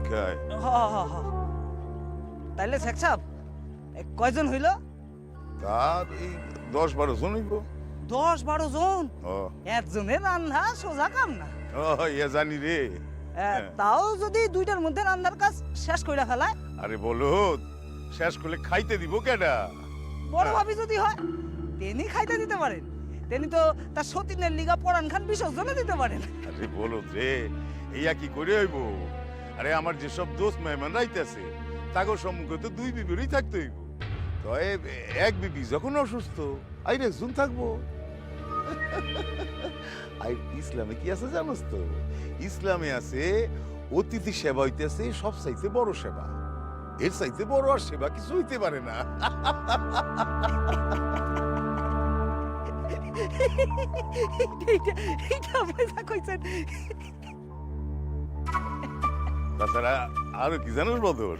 পরীক্ষায়। তাইলে শেখ সাহেব কয়জন হইল? তার এই 10-12 জন হইব। 10-12 জন? ও একজনের রান্না সোজা কাম না। ও ইয়া জানি রে। তাও যদি 2টার মধ্যে রান্নার কাজ শেষ কইরা ফেলায়? আরে বলদ, শেষ করলে খাইতে দিব কেডা? বড় ভাবি যদি হয় তিনি খাইতে দিতে পারেন, তিনি তো তার সতীনের লিগা পরান খান বিসর্জনে দিতে পারেন। আরে বলদ রে, ইয়া কি করে হইব? আরে আমার যেসব দোস্ত মেহমান রাইতেছে তাগর সম্মুখে তো 2 বিবিরই থাকতে হইব। তো এক বিবি যখন অসুস্থ আইরে একজন থাকবো। আর ইসলামে কি আছে জানোস তো? ইসলামে আছে অতিথি সেবা হইতেছে সব চাইতে বড় সেবা। এর চাইতে বড় আর সেবা কিছু হইতে পারে না। তাছাড়া আরো কি জানোস বদর?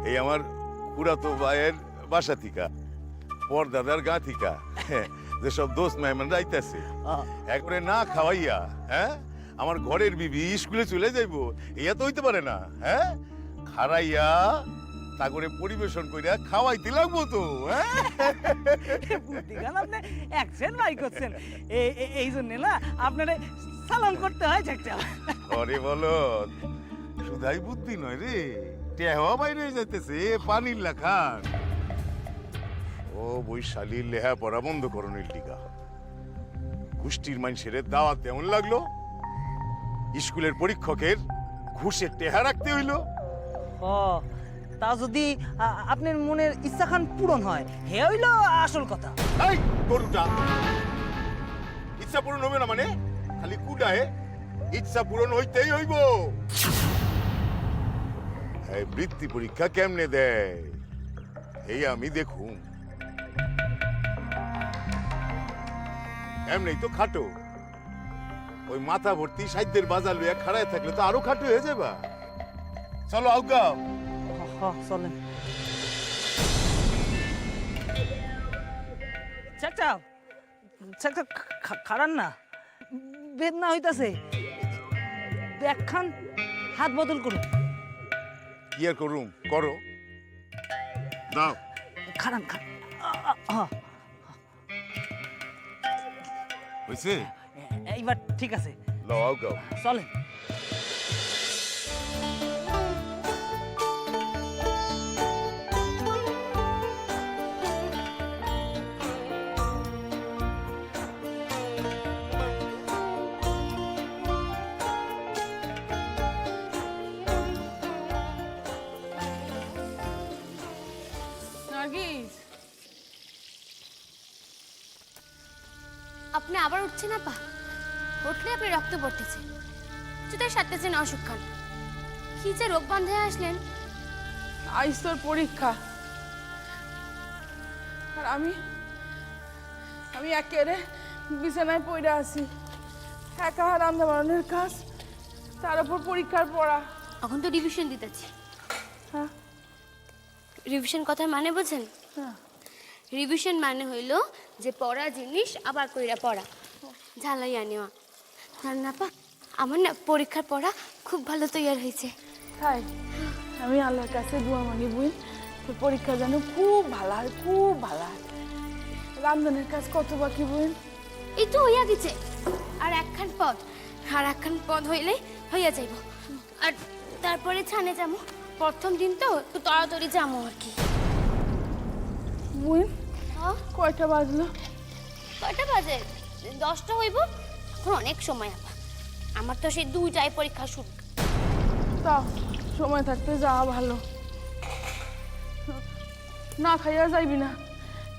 এই আমার পুরাতো ভাইয়ের বাসা থিকা, পরদাদার গা থিকা যেসব দোস্ত মেহমান রাইতেছে একবারে না খাওয়াইয়া, হ্যাঁ, আমার ঘরের বিবি স্কুলে চলে যাইবো, ইয়া তো হইতে পারে না। হ্যাঁ, খারাইয়া তা করে পরিবেশন কইরা খাওয়াইতে লাগবো তো। আপনি অ্যাকশন বাই করছেন, এই জন্য না আপনারে সালাম করতে হয়। আরে বলো, শুধাই বুদ্ধি নয় রে, টেহা বাইরে যাইতেছে পানির লেখান। ও বৈশালীর লেহা পড়া বন্ধ করণের টিকা গোষ্ঠীর মানুষের দাওয়াত তেমন লাগলো, স্কুলের পরীক্ষকের ঘুষের টেহা রাখতে হইলো। তা যদি আপনার মনের ইচ্ছা খান পূরণ হয়, হে হইলো আসল কথা। এই গরুটা, ইচ্ছা পূরণ হবে না মানে? খালি কুডায় ইচ্ছা পূরণ হইতেই হইব। এই বৃত্তি পরীক্ষা কেমনে দেয় এই আমি দেখুন। এমনি তো খাটো, ওই মাথা ভর্তি সাহিত্যের বাজার লইয়া খাড়ায় থাকলে তো আরো খাটো হয়ে যাবা। চলো আউগা। চলেন। চাচা চাচা খারান না, বেদনা হইতাছে, দেখখান হাত বদল করুন। কি আর করুম, করো দাও। খারান হইছে, এইবার ঠিক আছে। লও আউগা। চলেন। আপনি আবার উঠছেন আপা? উঠলে আপনি রক্ত পড়তেছে, জুতার সাথে অসুখ খান। কি যে রোগ বান্ধে আসলেন। আইস তোর পরীক্ষা, আর আমি একেবারে বিছানায় পড়ে আছি, একা রান্না বান্নার কাজ, তার উপর পরীক্ষার পড়া। এখন তো রিভিশন দিতেছি। হ্যাঁ, রিভিশন কথা মানে বোঝেন? হ্যাঁ, রিভিশন মানে হইল যে পড়া জিনিস আবার কইরা পড়া, ঝালাইয়া নেওয়া। না পা, আমার না পরীক্ষার পড়া খুব ভালো তৈরি হয়েছে। তাই আমি আল্লাহর কাছে দোয়া মাগি বই, তোর পরীক্ষা যেন খুব ভালো হয়, খুব ভালো হয়। রান্ধনের কাজ কত বাকি বই? এই তো হইয়া গেছে, আর একখান পদ হইলে হইয়া যাইব। আর তারপরে ছানে যাবো, প্রথম দিন তো একটু তাড়াতাড়ি যাবো আর কি। বই কয়টা বাজলো? কয়টা বাজে? 10টা হইব। এখন অনেক সময় আপা, আমার তো সেই 2টায় পরীক্ষা শুরু। তা সময় থাকতে যাওয়া ভালো, না খাইয়া যাইবি না,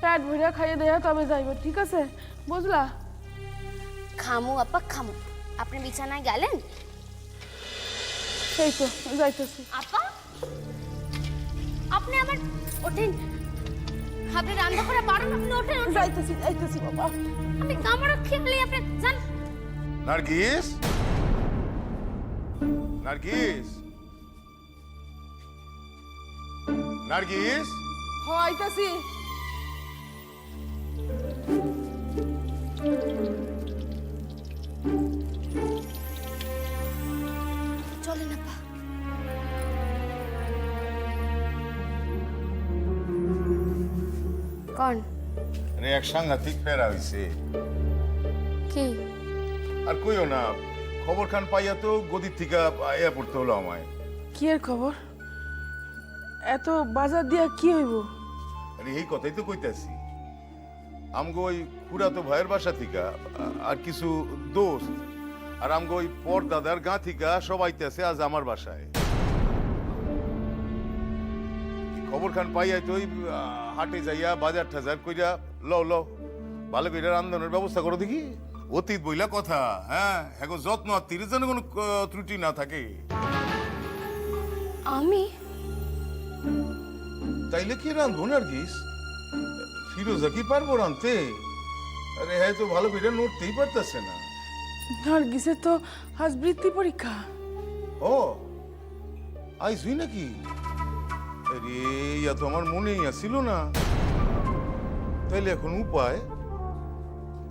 পেট ভরিয়া খাইয়ে দেয়া তবে যাইব, ঠিক আছে? বুঝলা? খামু আপা খামু। আপনি বিছানায় গেলেন? সেই তো যাইতেছি। আপা, আপনি আবার ওঠেন, আপনি রান্না করে পারেন, আপনি ওঠেন। যাইতেছি বাবা। আপনি কামড় খেলে আপনি যান। নার্গিস, নার্গিস, নার্গিস। আইতাছি। চলেন আপা। কন আরে এক সাংঘাতিক ফেরা হইছে। কি? আর কইও না, খবর খান পাইয়া তো গদির থেকে আইয়া পড়তে হলো আমায়। কি এর খবর? এত বাজার দিয়া কি হইব? আরে এই কথাই তো কইতাছি। আমগো ওই খুড়াতো ভাইয়ের বাসা থেকে আর কিছু দোস্ত আর আমগো ওই পর দাদার গা থেকে সব আইতেছে আজ আমার বাসায়। খবর খান পাইয়া তো ওই হাটে যাইয়া বাজার টাজার কইরা লও লও ভালো কইরা রান্ধনের ব্যবস্থা করো দেখি। অতীত বইলা কথা, হ্যাঁ এখন যত্ন আর তিরিশ যেন কোনো ত্রুটি না থাকে। আমি তাইলে কি রান্ধবো নার্গিস? ফিরোজা কি পারবো রাঁধতে? আরে হ্যাঁ তো ভালো করে নড়তেই পারতেছে না। নার্গিসের তো আজ বৃত্তি পরীক্ষা। ও আইসুই নাকি? আরে ইয়া তো আমার মনেই আসছিল না। তাইলে এখন উপায়?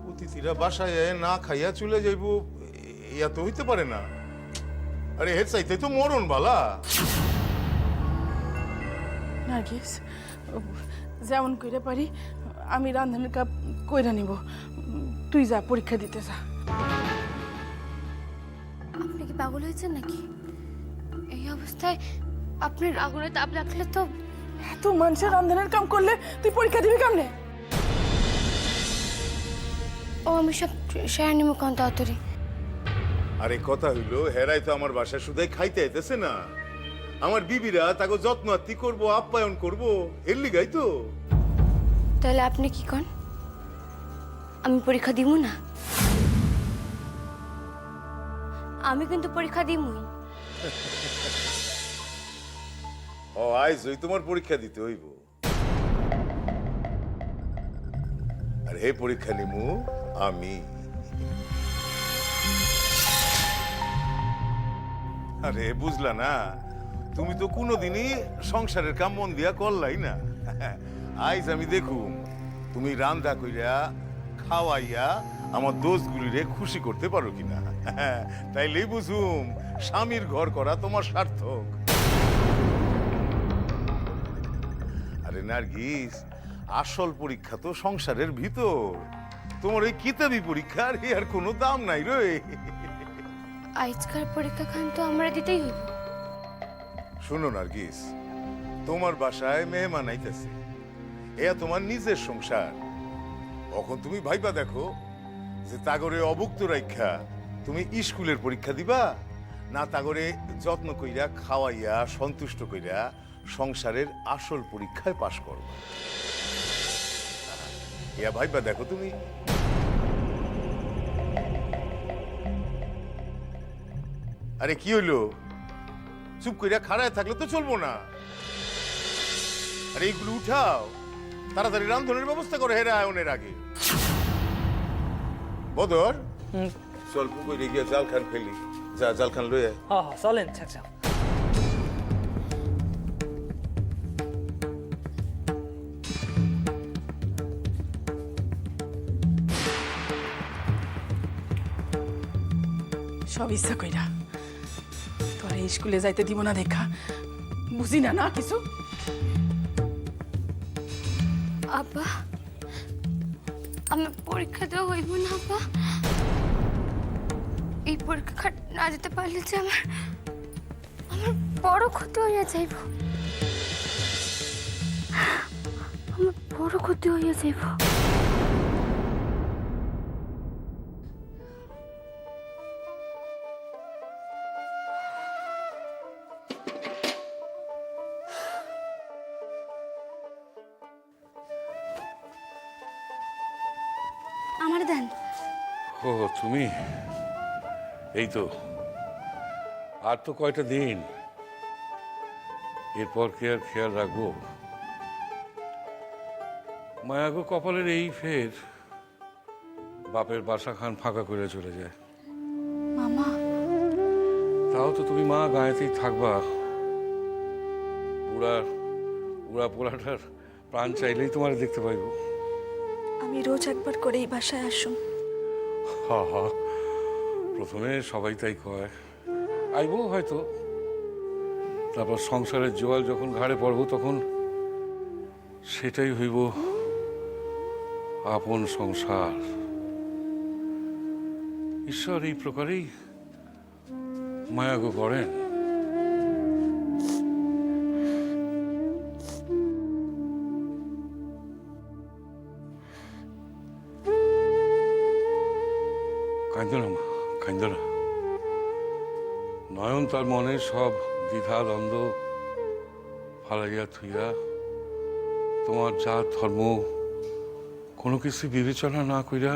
অতিথিরা বাসায় না খাইয়া চলে যাইব, ইয়া তো হইতে পারে না। আরে হেড চাইতে তো মরণ বালা। নার্গিস, যেমন কইরা পারি আমি রান্ধনের কাপ কইরা নিব। তুই যা পরীক্ষা দিতে যা। আপনি কি পাগল হয়েছেন নাকি? এই অবস্থায় আপনার আগুনে তাপ লাগলে তো। এত মানুষের রান্ধনের কাম করলে তুই পরীক্ষা দিবি কেমনে? ও আমি সব শেয়ার নিব কোন তাড়াতাড়ি। আরে কথা হইলো হেরাই তো আমার বাসায় শুধাই খাইতে আইতেছে না। আমার বিবিরা তাকে যত্ন আত্তি করবো, আপ্যায়ন করবো, এর লিগাই তো। তাহলে আপনি কি কন? আমি পরীক্ষা দিব না? আমি কিন্তু পরীক্ষা দিমই। ও আইজ ওই তোমার পরীক্ষা দিতে হইব। আর হে পরীক্ষা নিমু আমি। আরে বুঝলা না, তুমি তো কোনোদিনই সংসারের কাম মন দিয়া করলাই না। আইজ আমি দেখুম তুমি রান্দা কইরা খাওয়াইয়া আমার দোষগুলিরে খুশি করতে পারো কিনা। তাইলেই বুঝুম স্বামীর ঘর করা তোমার সার্থক। আরে নার্গিস, আসল পরীক্ষা তো সংসারের ভিতর। তোমার ওই কিতাবি পরীক্ষার আর কোনো দাম নাই রে। আজকার পরীক্ষা খান তো আমরা দিতেই হইব। শোনো নার্গিস, তোমার বাসায় মেহমান আইতেছে, এ তোমার নিজের সংসার। এখন তুমি ভাইবা দেখো যে তাগরে অভুক্ত রাইখা তুমি স্কুলের পরীক্ষা দিবা, না তাগরে যত্ন কইরা খাওয়াইয়া সন্তুষ্ট কইরা সংসারের আসল পরীক্ষায় পাশ করবা। ইয়া ভাইবা দেখো তুমি। আরে কি হইলো? চুপ কইরা খাড়ায় থাকলে তো চলবো না। আরে এইগুলো উঠাও, তাড়াতাড়ি রান্ধনের ব্যবস্থা করো হেরা আয়নের আগে। বদর স্বল্প কইরে গিয়া জাল খান ফেলি। যা জাল খান লয়ে আয়। হ্যাঁ হ্যাঁ চলেন চাচা। সব ইচ্ছা কইরা তোরা স্কুলে যাইতে দিব না দেখা বুঝি না না কিছু। আব্বা, আমার পরীক্ষা দেওয়া হইব না আব্বা। এই পরীক্ষা না দিতে পারলে যে আমার আমার বড় ক্ষতি হইয়া যাইব। আমার বড় ক্ষতি হইয়া যাইব। আমার দেন। ও তুমি, এই তো আর তো কয়টা দিন, এরপর কি আর খেয়াল রাখবো? মায়াগো কপালের এই ফের বাপের বাসা খান ফাঁকা করে চলে যায়। মামা, তাও তো তুমি মা গায়েতেই থাকবা। বুড়া পোড়াটার প্রাণ চাইলেই তোমার দেখতে পাইব। আমি রোজ একবার করে এই বাসায় আসুন। হা হা, প্রথমে সবাই তাই কয়, আইবো হয়তো, তারপর সংসারের জোয়াল যখন ঘাড়ে পড়ব তখন সেটাই হইব আপন সংসার। ঈশ্বর এই প্রকারেই মায়াগো করেন। কাঁদ না মা, কাঁদ না। নয়ন তার মনে সব দ্বিধা দ্বন্দ্ব ফালাইয়া থুইয়া তোমার জাত ধর্ম কোনো কিছু বিবেচনা না কইরা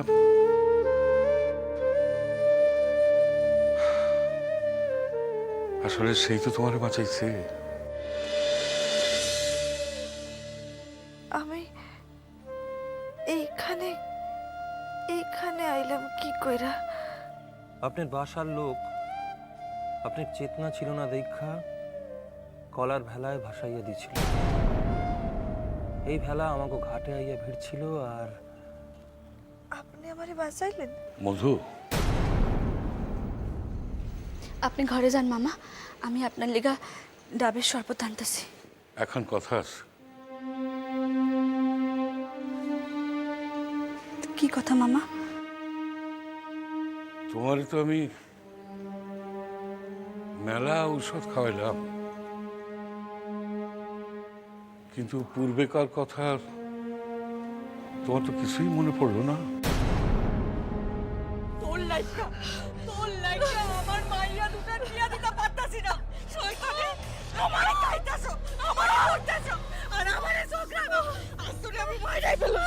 আসলে সেই তো তোমারে বাঁচাইছে। আমি এইখানে এইখানে আইলাম কি কইরা? আপনার বাসার লোক আপনার চেতনা ছিল না দেখা কলার ভেলায় ভাসাইয়া দিছিল। এই ভেলা আমাকে ঘাটে আইয়া ভিড়ছিল আর আপনি আমারে বাঁচাইলেন? মধু, আপনি ঘরে যান মামা, আমি আপনার লিগা ডাবের শরবত আনতেছি। এখন কথা আছে। কি কথা মামা? তোমারে তো আমি মেলা ঔষধ খাওয়াইলাম, কিন্তু পূর্বেকার কথা তোমার তো কিছুই মনে পড়লো না। তোর লাইফটা আমার মাইয়া দুটা বিয়া দিতে পারতাছি না। শয়তানে আমারে খাইতাছো, আমারে হইতাছো, আর আমারে ঝগড়ানো। আসলে আমি মাইরাই ফেলব।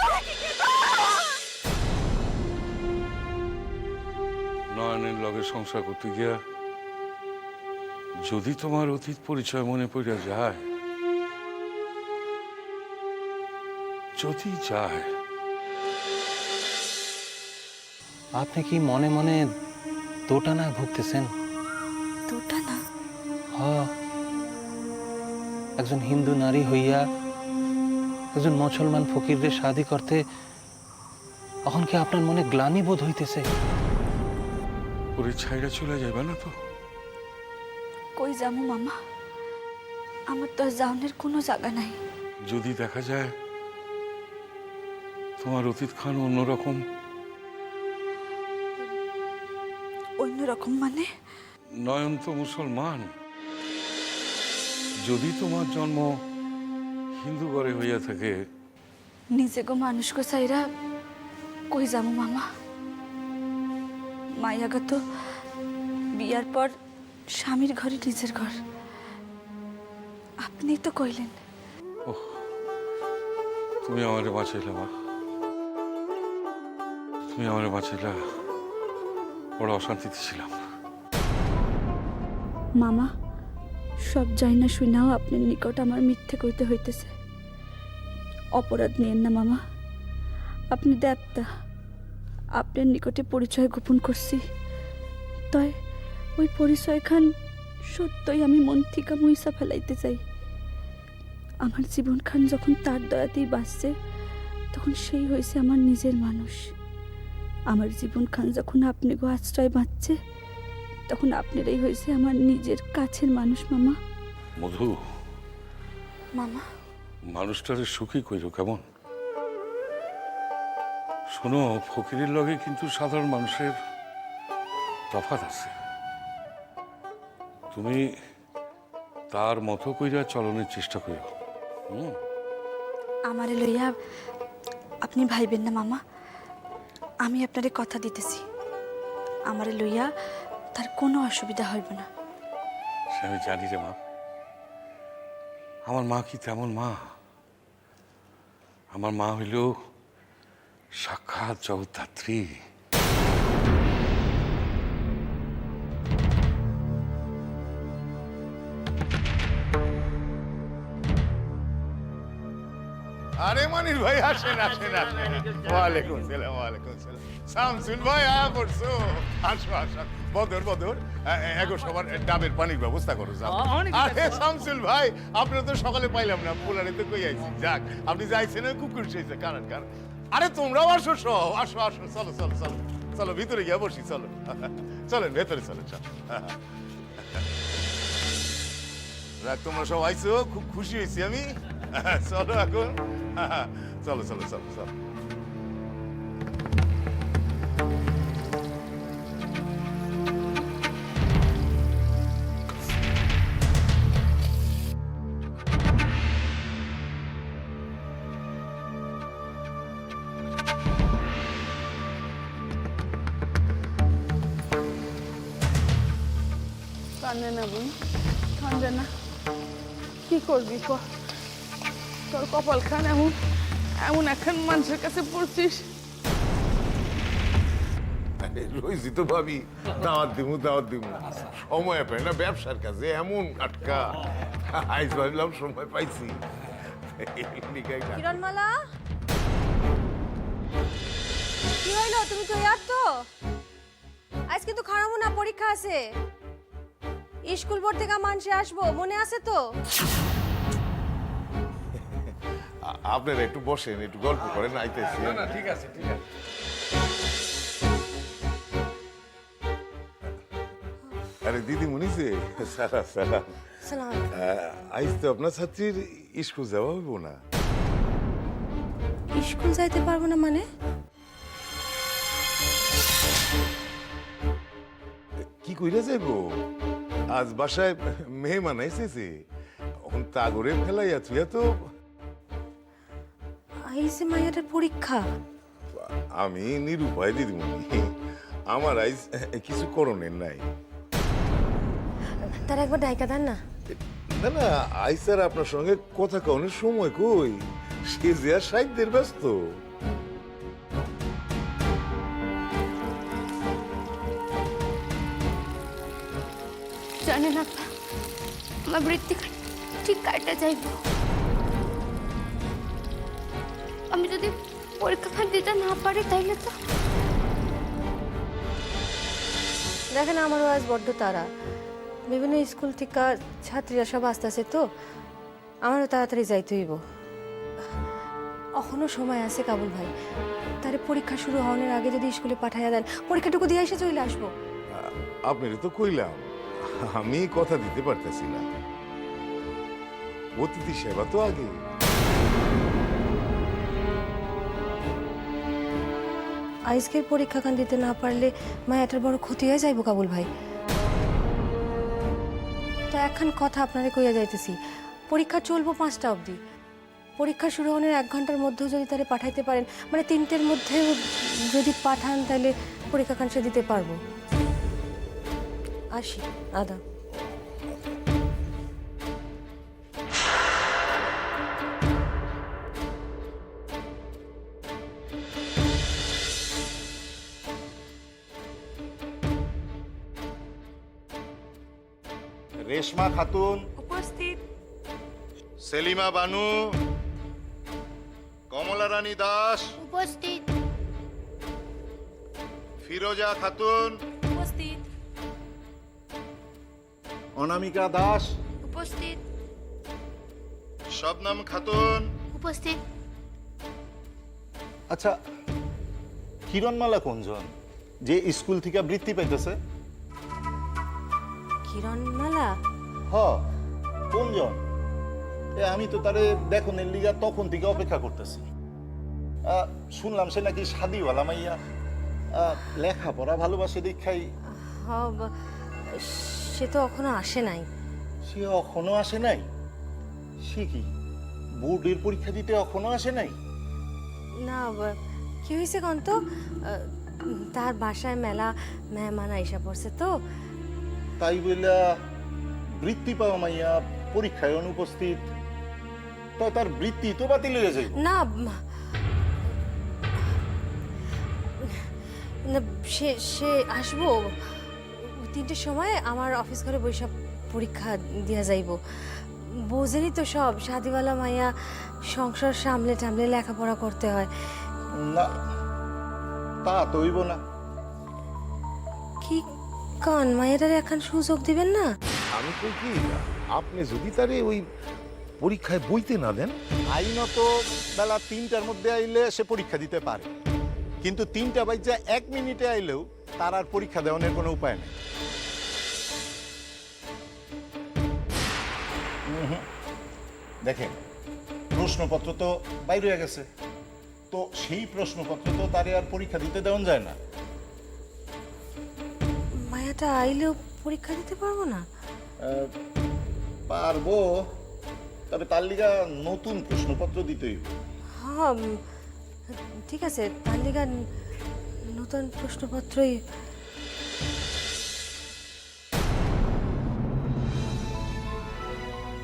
নয়নের লগে সংসার করতে গিয়া যদি তোমার অতীত পরিচয় মনে পড়িয়া যায়, যদি যায়, আপনি কি মনে মনে দোটানায় ভুগতেছেন? দুটা না, হ্যাঁ, একজন হিন্দু নারী হইয়া একজন মুসলমান ফকিরের শাদী করতে এখন কি আপনার মনে গ্লানি বোধ হইতেছে? ওরে ছাইরা চলে যাবে না তো? কই যাবো মামা? আমার তো আর যাওনের কোনো জায়গা নাই। যদি দেখা যায় তোমার অতীত খান অন্যরকম, অন্যরকম মানে? নয়ন তো মুসলমান। যদি তোমার জন্ম হিন্দু ঘরে হইয়া থাকে, নিজে গো মানুষকে চাইরা কই যাবো মামা? মাইয়াগা তো বিয়ার পর স্বামীর ঘরে নিজের ঘর। আপনি তো কইলেন। তুমি আমারে বাঁচাইলা মা, তুমি আমারে বাঁচাইলা। বড় অশান্তিতে ছিলাম। মামা, সব যাই না শুনাও আপনার নিকট আমার মিথ্যে কইতে হইতেছে। অপরাধ নিয়েন না মামা, আপনি দেবতা। আপনার নিকটে পরিচয় গোপন করছি, তাই ওই পরিচয় খান সত্যই আমি মন থেকে মুইসা ফেলাইতে চাই। আমার জীবন খান যখন তার দয়াতেই বাঁচছে, তখন সেই হয়েছে আমার নিজের মানুষ। আমার জীবন খান যখন আপনি গো আশ্রয় বাঁচছে, তখন আপনারাই হয়েছে আমার নিজের কাছের মানুষ মামা। মধু, মামা, মানুষটারে সুখী কইল কেমন? শোনো, ফকিরের লগে কিন্তু সাধারণ মানুষের তফাৎ আছে। তুমি তার মতো কইরা চলনের চেষ্টা করো। আমারে লইয়া আপনি ভাইবেন না মামা, আমি আপনারে কথা দিতেছি, আমারে লইয়া তার কোনো অসুবিধা হইবে না। সে আমি জানি রে মা। আমার মা কি তেমন মা? আমার মা হইল সাক্ষাৎ জগদ্ধাত্রী। আরে মানির ভাই, আসেন আসেন আসেন। ওয়ালাইকুম সালাম, ওয়ালাইকুম সালাম। শামসুল ভাই পড়ছো? আসো আসো। বদর বদর, এগো সবার ডাবের পানির ব্যবস্থা করো। যাও। আরে শামসুল ভাই, আপনি তো সকালে পাইলাম না, পোলারে তো কই আইছি। যাক, আপনি যাইছেন কুকুর শুয়েছে, কারণ কারণ। আরে তোমরাও আসো, সব আসো আসো। চলো চলো চলো চলো, ভিতরে গিয়ে বসি। চলো চলেন, ভেতরে চলেন। চলো। রাখ, তোমরা সব আইছো, খুব খুশি হয়েছি আমি। চলো এখন। চলো চলো চলো চলো। কান্দে না বোন, কান্দে না। কি করবি ক? তোর কপাল খান এমন, এমন এখন মানুষের কাছে পড়ছিস। রইছি তো ভাবি, দাওয়াত দিমু সময় পাই না ব্যবসার কাছে, এমন আটকা। আইজ ভাবলাম সময় পাইছি। কিরণমালা, কি হইলো? তুমি তো ইয়ার তো আজ কিন্তু খারাপও না, পরীক্ষা আছে। স্কুল বোর্ড থেকে মানুষে আসবো, মনে আছে তো? আপনারা একটু বসেন, একটু গল্প করেন, আইতেছি। না ঠিক আছে ঠিক আছে। আরে দিদি মনিছে, সালাম সালাম। সালাম আলাইকুম। আইজ তো আপনার ছাত্রীর স্কুল যাওয়া হইব না। স্কুল যাইতে পারবো না মানে? কি কইরা যাইব? আজ বাসায় মেহমান এসেছে, এখন তাগরে ফেলাইয়া তুইয়া তো। আইসে মাইয়াটার পরীক্ষা। আমি নিরুপায় দিদিমণি, আমার আইজ কিছু করণের নাই। তার একবার ডাইকা দেন না। না না, আইজ স্যার আপনার সঙ্গে কথা কনের সময় কই, সে যে আর সাহিত্যের ব্যস্ত। জানেন আপা, আমার বৃত্তি ঠিক কাটটা যাইব। আমি যদি পরীক্ষা দিতে না পারি তাইলে তো। দেখেন, আমারও আজ বড্ড তারা। বিভিন্ন স্কুল থেকে ছাত্রীরা সব আসতেছে তো, আমারও তাড়াতাড়ি যাইতে হইব। এখনো সময় আছে কাবুল ভাই, তারে পরীক্ষা শুরু হওয়ার আগে যদি স্কুলে পাঠাইয়া দেন, পরীক্ষাটুকু দিয়ে এসে চলে আসবো। আপনার তো কইলাম, আমি কথা দিতে পারতেছি না। অতিথি সেবা তো আগে। আজকের পরীক্ষা খান দিতে না পারলে মায়াটার বড় ক্ষতি হয়ে যাইব কাবুল ভাই। তো এখন কথা আপনারে কইয়া যাইতেছি, পরীক্ষা চলবো 5টা অবধি। পরীক্ষা শুরু হওয়ার 1 ঘন্টার মধ্যেও যদি তারে পাঠাইতে পারেন, মানে 3টের মধ্যে যদি পাঠান, তাহলে পরীক্ষা খান সে দিতে পারবো। আসি আদা। রেশমা খাতুন, উপস্থিত। সেলিমা বানু, কমলা রানী দাস, উপস্থিত। ফিরোজা খাতুন, উপস্থিত। অনামিকা দাস, উপস্থিত। শবনম খাতুন। উপস্থিত। আচ্ছা, কিরণমালা কোনজন যে স্কুল থেকে বৃত্তি পাইতেছে? কিরণমালা? হ, কোনজন? আমি তো তারে দেখনের লিগা তখন থেকে অপেক্ষা করতেছি। শুনলাম সে নাকি শাদিওয়ালা মাইয়া, লেখাপড়া ভালোবাসে দেখাই। সে তো এখনো আসে নাই। সে এখনো আসে নাই? সে কি বোর্ডের পরীক্ষা দিতে এখনো আসে নাই? না, কি হয়েছে কন তো, তার বাসায় মেলা মেহমান আইসা পড়ছে তো। তাই বইলা বৃত্তি পাওয়া মাইয়া পরীক্ষায় অনুপস্থিত, তো তার বৃত্তি তো বাতিল হয়ে যায়। না, না, সে সে আসবো 3টের সময় আমার অফিস ঘরে বৈশাখ পরীক্ষা দিয়া যাইব। বোঝেনি তো সব, শাদিওয়ালা মাইয়া, সংসার সামলে টামলে লেখাপড়া করতে হয়। না, তা তো হইব না। কি কান, মায়েরারে এখন সুযোগ দিবেন না? আমি কই কি, আপনি যদি তারে ওই পরীক্ষায় বইতে না দেন। আইনত বেলা 3টার মধ্যে আইলে সে পরীক্ষা দিতে পারে, কিন্তু 3টা বাজে 1 মিনিটে আইলেও তার আর পরীক্ষা দেওয়ার কোনো উপায় নেই। দেখেন, প্রশ্নপত্র তো বাইরে হয়ে গেছে, তো সেই প্রশ্নপত্র তো তারে আর পরীক্ষা দিতে দেওয়া যায় না। মায়াটা আইলেও পরীক্ষা দিতে পারবো না? পারবো, তবে তার লিগা নতুন প্রশ্নপত্র দিতে হইব। হ্যাঁ, ঠিক আছে, তার লিগা নতুন প্রশ্নপত্রই।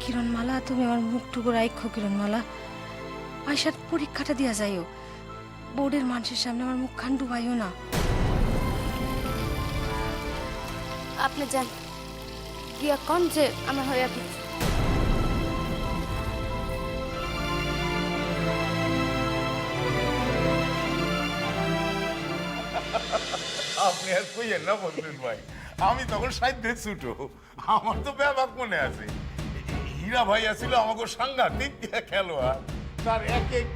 কিরণমালা, তুমি আমার মুখটুকু রাখো কিরণমালা। আয়সার পরীক্ষাটা দিয়া যাইও, বোর্ডের মানুষের সামনে আমার মুখখান ডুবাইও না। আপনি যান গিয়া কন যে আমার হইয়া গেছে। আপনি আর কইয়েন না বললেন ভাই, আমি তখন সাহিত্যের ছুটো, আমার তো ব্যাপক মনে আছে। হীরা ভাই আছিল আমাকে সাংঘাতিক খেলোয়াড়, তার এক এক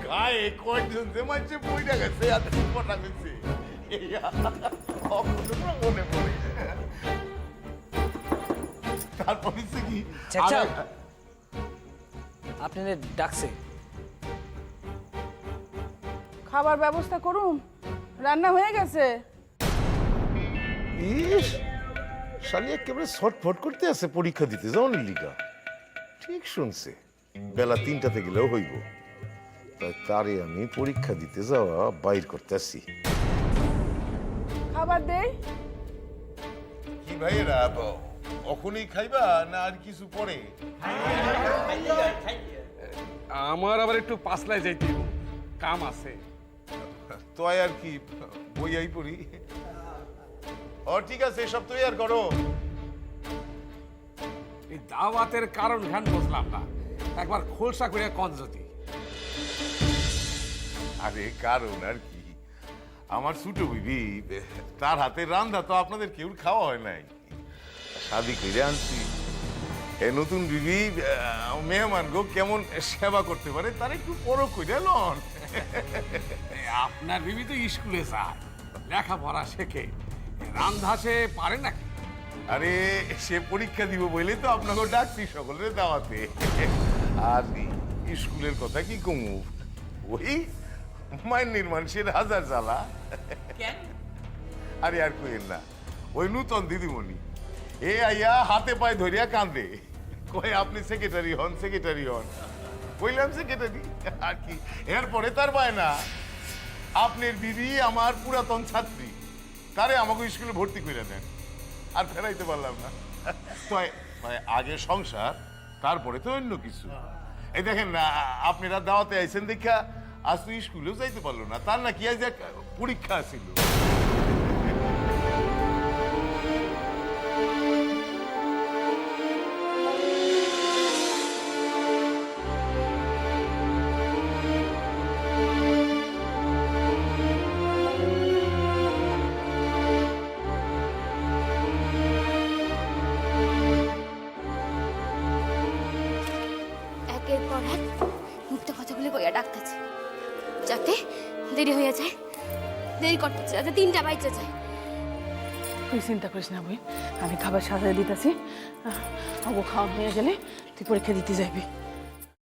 গায়ে কয়জন যে মাঝে বইটা গেছে আর ফোটা গেছে, মনে পড়ে। তারপর হচ্ছে কি আপনাদের ডাকছে। খাবার ব্যবস্থা করুন, রান্না হয়ে গেছে। ইস, শালি একেবারে ছটফট করতে আছে পরীক্ষা দিতে যাওয়ার লিগা। ঠিক শুনছে, বেলা 3টাতে গেলেও হইব। তাই তারে আমি পরীক্ষা দিতে যাওয়া বাইর করতেছি। খাবার দেই? কি ভাইয়েরা, অখনই খাইবা না আর কিছু পরে? আমার আবার একটু পাসলায় যাইতে হইব, কাম আছে। তোয় আর কি বইয়াই পড়ি। ও ঠিক আছে, এসব তুই আর করো। এই দাওয়াতের কারণ ঘান বুঝলাম না, একবার খোলসা করে কনজতি। আরে কারণ আর কি, আমার ছোট বিবি, তার হাতের রান্না তো আপনাদের কেউ খাওয়া হয় নাই। শাদি করে আনছি, এ নতুন বিবি মেহমান গো কেমন সেবা করতে পারে তার একটু পরখ করে লন। আপনার বিবি তো স্কুলে যায়, লেখাপড়া শেখে, রান্ধা সে পারে নাকি? আরে সে পরীক্ষা দিব বলে তো আপনাকে ডাকছি সকলের দাওয়াতে। আর স্কুলের কথা কি কমু, ওই মাইনের মানুষের হাজার জ্বালা। আরে আর কইেন না, ওই নূতন দিদিমণি এ আইয়া হাতে পায়ে ধরিয়া কান্দে, কয় আপনি সেক্রেটারি হন, সেক্রেটারি হন। কইলাম সেক্রেটারি আর কি, এরপরে তার পায় না আপনার বিবি আমার পুরাতন ছাত্রী, তারে আমাকে স্কুলে ভর্তি করে দেন, আর ফেরাইতে পারলাম না। আগে সংসার, তারপরে তো অন্য কিছু। এই দেখেন না, আপনারা দাওয়াতে আইছেন দেখা আজ তুই স্কুলেও যাইতে পারলো না, তার নাকি আজ এক পরীক্ষা ছিল। একের পর এক মুক্ত কথাগুলি কইয়া ডাকতেছে, যাতে দেরি হইয়া যায়, দেরি করতেছে যাতে 3টা বাইচে যায়। তুই চিন্তা করিস না বই, আমি খাবার সাজাই দিতেছি। খাওয়া হয়ে গেলে তুই পরীক্ষা দিতে যাবি।